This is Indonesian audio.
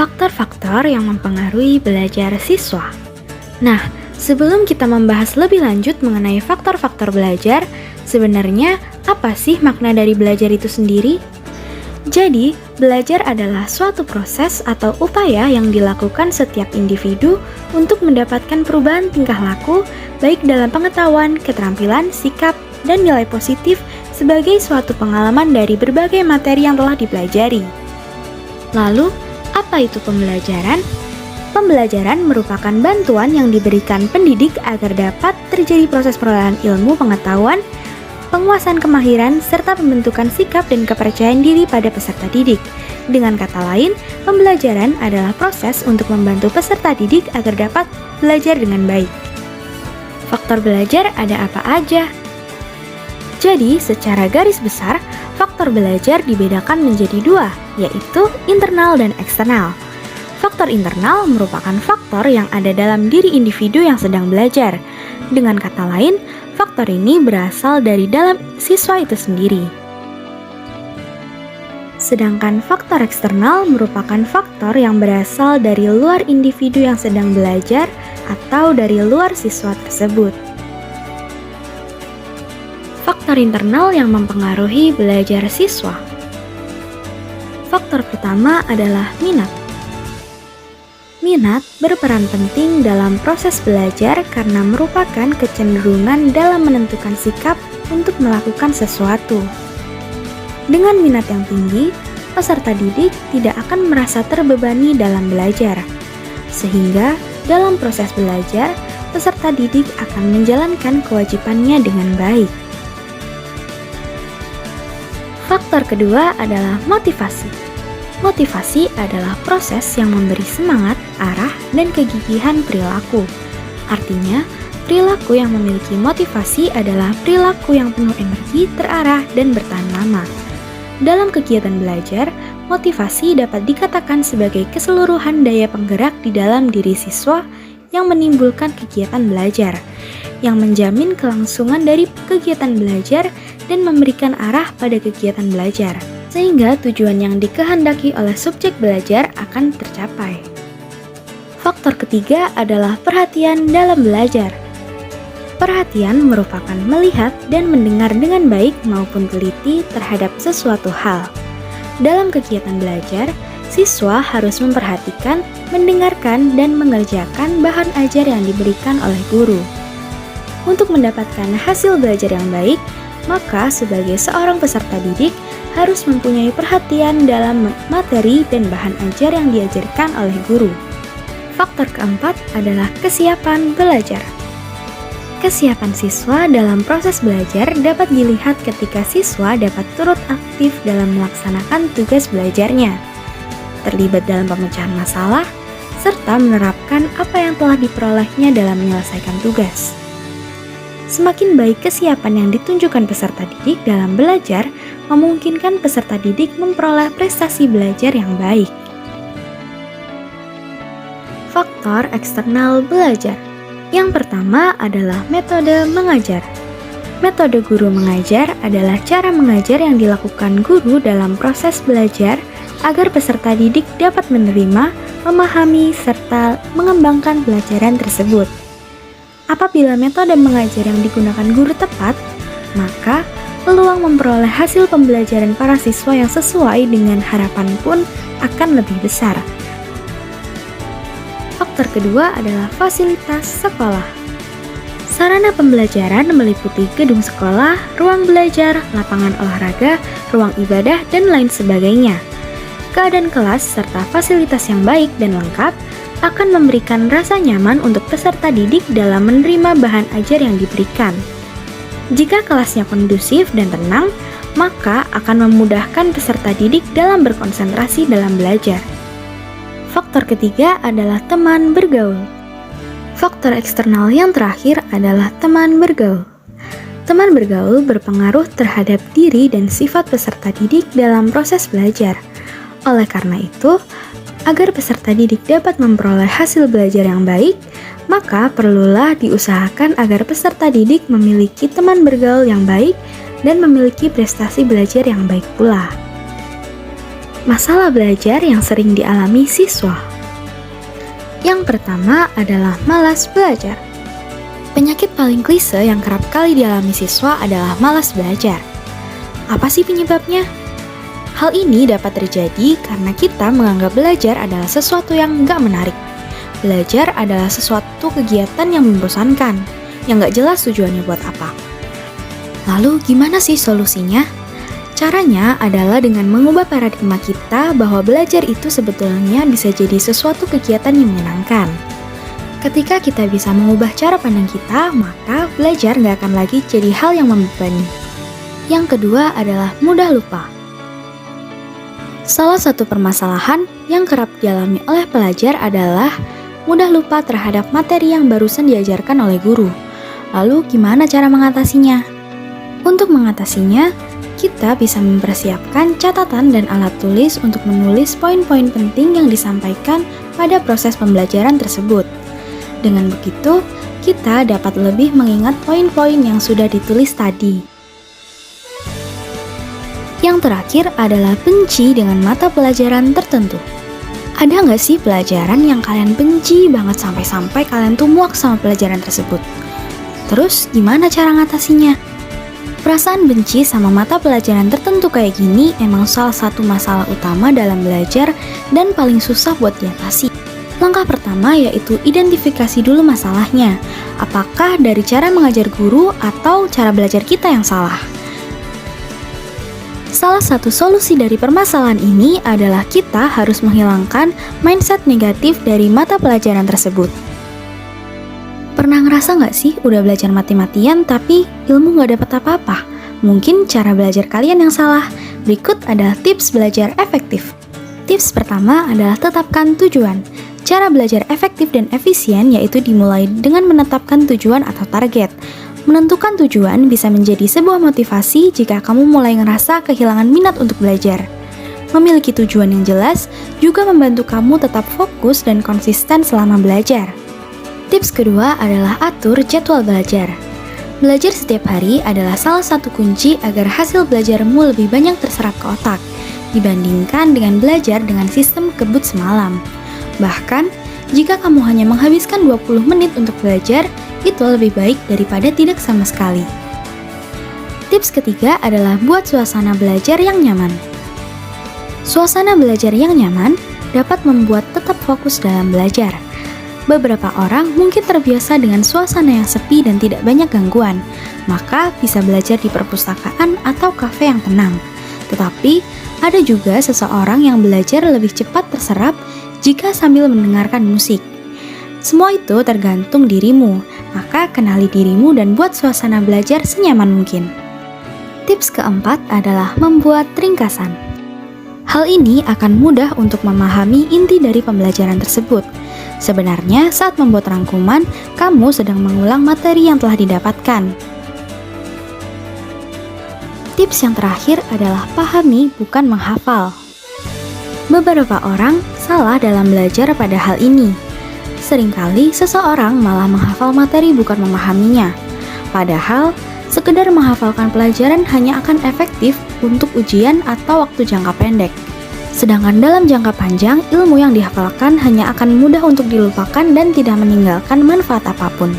faktor-faktor yang mempengaruhi belajar siswa. Nah, sebelum kita membahas lebih lanjut mengenai faktor-faktor belajar, sebenarnya apa sih makna dari belajar itu sendiri? Jadi, belajar adalah suatu proses atau upaya yang dilakukan setiap individu untuk mendapatkan perubahan tingkah laku, baik dalam pengetahuan, keterampilan, sikap, dan nilai positif sebagai suatu pengalaman dari berbagai materi yang telah dipelajari. Lalu, apa itu pembelajaran? Pembelajaran merupakan bantuan yang diberikan pendidik agar dapat terjadi proses perolehan ilmu pengetahuan, penguasaan kemahiran, serta pembentukan sikap dan kepercayaan diri pada peserta didik. Dengan kata lain, pembelajaran adalah proses untuk membantu peserta didik agar dapat belajar dengan baik. Faktor belajar ada apa aja? Jadi, secara garis besar, faktor belajar dibedakan menjadi dua, yaitu internal dan eksternal. Faktor internal merupakan faktor yang ada dalam diri individu yang sedang belajar. Dengan kata lain, faktor ini berasal dari dalam siswa itu sendiri. Sedangkan faktor eksternal merupakan faktor yang berasal dari luar individu yang sedang belajar atau dari luar siswa tersebut. Faktor internal yang mempengaruhi belajar siswa. Faktor pertama adalah minat. Minat berperan penting dalam proses belajar karena merupakan kecenderungan dalam menentukan sikap untuk melakukan sesuatu. Dengan minat yang tinggi, peserta didik tidak akan merasa terbebani dalam belajar, sehingga dalam proses belajar, peserta didik akan menjalankan kewajibannya dengan baik. Faktor kedua adalah motivasi. Motivasi adalah proses yang memberi semangat, arah, dan kegigihan perilaku. Artinya, perilaku yang memiliki motivasi adalah perilaku yang penuh energi, terarah, dan bertahan lama. Dalam kegiatan belajar, motivasi dapat dikatakan sebagai keseluruhan daya penggerak di dalam diri siswa yang menimbulkan kegiatan belajar, yang menjamin kelangsungan dari kegiatan belajar dan memberikan arah pada kegiatan belajar, sehingga tujuan yang dikehendaki oleh subjek belajar akan tercapai. Faktor ketiga adalah perhatian dalam belajar. Perhatian merupakan melihat dan mendengar dengan baik maupun teliti terhadap sesuatu hal. Dalam kegiatan belajar, siswa harus memperhatikan, mendengarkan, dan mengerjakan bahan ajar yang diberikan oleh guru. Untuk mendapatkan hasil belajar yang baik, maka sebagai seorang peserta didik harus mempunyai perhatian dalam materi dan bahan ajar yang diajarkan oleh guru. Faktor keempat adalah kesiapan belajar. Kesiapan siswa dalam proses belajar dapat dilihat ketika siswa dapat turut aktif dalam melaksanakan tugas belajarnya, terlibat dalam pemecahan masalah, serta menerapkan apa yang telah diperolehnya dalam menyelesaikan tugas. Semakin baik kesiapan yang ditunjukkan peserta didik dalam belajar, memungkinkan peserta didik memperoleh prestasi belajar yang baik. Faktor eksternal belajar. Yang pertama adalah metode mengajar. Metode guru mengajar adalah cara mengajar yang dilakukan guru dalam proses belajar agar peserta didik dapat menerima, memahami, serta mengembangkan pelajaran tersebut. Apabila metode mengajar yang digunakan guru tepat, maka peluang memperoleh hasil pembelajaran para siswa yang sesuai dengan harapan pun akan lebih besar. Faktor kedua adalah fasilitas sekolah. Sarana pembelajaran meliputi gedung sekolah, ruang belajar, lapangan olahraga, ruang ibadah, dan lain sebagainya. Keadaan kelas serta fasilitas yang baik dan lengkap akan memberikan rasa nyaman untuk peserta didik dalam menerima bahan ajar yang diberikan. Jika kelasnya kondusif dan tenang, maka akan memudahkan peserta didik dalam berkonsentrasi dalam belajar. Faktor ketiga adalah teman bergaul. Faktor eksternal yang terakhir adalah teman bergaul. Teman bergaul berpengaruh terhadap diri dan sifat peserta didik dalam proses belajar. Oleh karena itu, agar peserta didik dapat memperoleh hasil belajar yang baik, maka perlulah diusahakan agar peserta didik memiliki teman bergaul yang baik dan memiliki prestasi belajar yang baik pula. Masalah belajar yang sering dialami siswa. Yang pertama adalah malas belajar. Penyakit paling klise yang kerap kali dialami siswa adalah malas belajar. Apa sih penyebabnya? Hal ini dapat terjadi karena kita menganggap belajar adalah sesuatu yang nggak menarik. Belajar adalah sesuatu kegiatan yang membosankan, yang nggak jelas tujuannya buat apa. Lalu gimana sih solusinya? Caranya adalah dengan mengubah paradigma kita bahwa belajar itu sebetulnya bisa jadi sesuatu kegiatan yang menyenangkan. Ketika kita bisa mengubah cara pandang kita, maka belajar nggak akan lagi jadi hal yang membebani. Yang kedua adalah mudah lupa. Salah satu permasalahan yang kerap dialami oleh pelajar adalah mudah lupa terhadap materi yang barusan diajarkan oleh guru. Lalu gimana cara mengatasinya? Untuk mengatasinya, kita bisa mempersiapkan catatan dan alat tulis untuk menulis poin-poin penting yang disampaikan pada proses pembelajaran tersebut. Dengan begitu, kita dapat lebih mengingat poin-poin yang sudah ditulis tadi. Yang terakhir adalah benci dengan mata pelajaran tertentu. Ada nggak sih pelajaran yang kalian benci banget sampai-sampai kalian tuh muak sama pelajaran tersebut? Terus gimana cara ngatasinya? Perasaan benci sama mata pelajaran tertentu kayak gini emang salah satu masalah utama dalam belajar dan paling susah buat diatasi. Langkah pertama yaitu identifikasi dulu masalahnya. Apakah dari cara mengajar guru atau cara belajar kita yang salah? Salah satu solusi dari permasalahan ini adalah kita harus menghilangkan mindset negatif dari mata pelajaran tersebut. Pernah ngerasa nggak sih udah belajar mati-matian tapi ilmu nggak dapat apa-apa? Mungkin cara belajar kalian yang salah. Berikut adalah tips belajar efektif. Tips pertama adalah tetapkan tujuan. Cara belajar efektif dan efisien yaitu dimulai dengan menetapkan tujuan atau target. Menentukan tujuan bisa menjadi sebuah motivasi jika kamu mulai ngerasa kehilangan minat untuk belajar. Memiliki tujuan yang jelas juga membantu kamu tetap fokus dan konsisten selama belajar. Tips kedua adalah atur jadwal belajar. Belajar setiap hari adalah salah satu kunci agar hasil belajarmu lebih banyak terserap ke otak dibandingkan dengan belajar dengan sistem kebut semalam. Bahkan, jika kamu hanya menghabiskan 20 menit untuk belajar, itu lebih baik daripada tidak sama sekali. Tips ketiga adalah buat suasana belajar yang nyaman. Suasana belajar yang nyaman dapat membuat tetap fokus dalam belajar. Beberapa orang mungkin terbiasa dengan suasana yang sepi dan tidak banyak gangguan, maka bisa belajar di perpustakaan atau kafe yang tenang. Tetapi, ada juga seseorang yang belajar lebih cepat terserap jika sambil mendengarkan musik. Semua itu tergantung dirimu, maka kenali dirimu dan buat suasana belajar senyaman mungkin. Tips keempat adalah membuat ringkasan. Hal ini akan mudah untuk memahami inti dari pembelajaran tersebut. Sebenarnya, saat membuat rangkuman, kamu sedang mengulang materi yang telah didapatkan. Tips yang terakhir adalah pahami bukan menghafal. Beberapa orang salah dalam belajar pada hal ini. Seringkali seseorang malah menghafal materi bukan memahaminya. Padahal, sekedar menghafalkan pelajaran hanya akan efektif untuk ujian atau waktu jangka pendek. Sedangkan dalam jangka panjang, ilmu yang dihafalkan hanya akan mudah untuk dilupakan dan tidak meninggalkan manfaat apapun.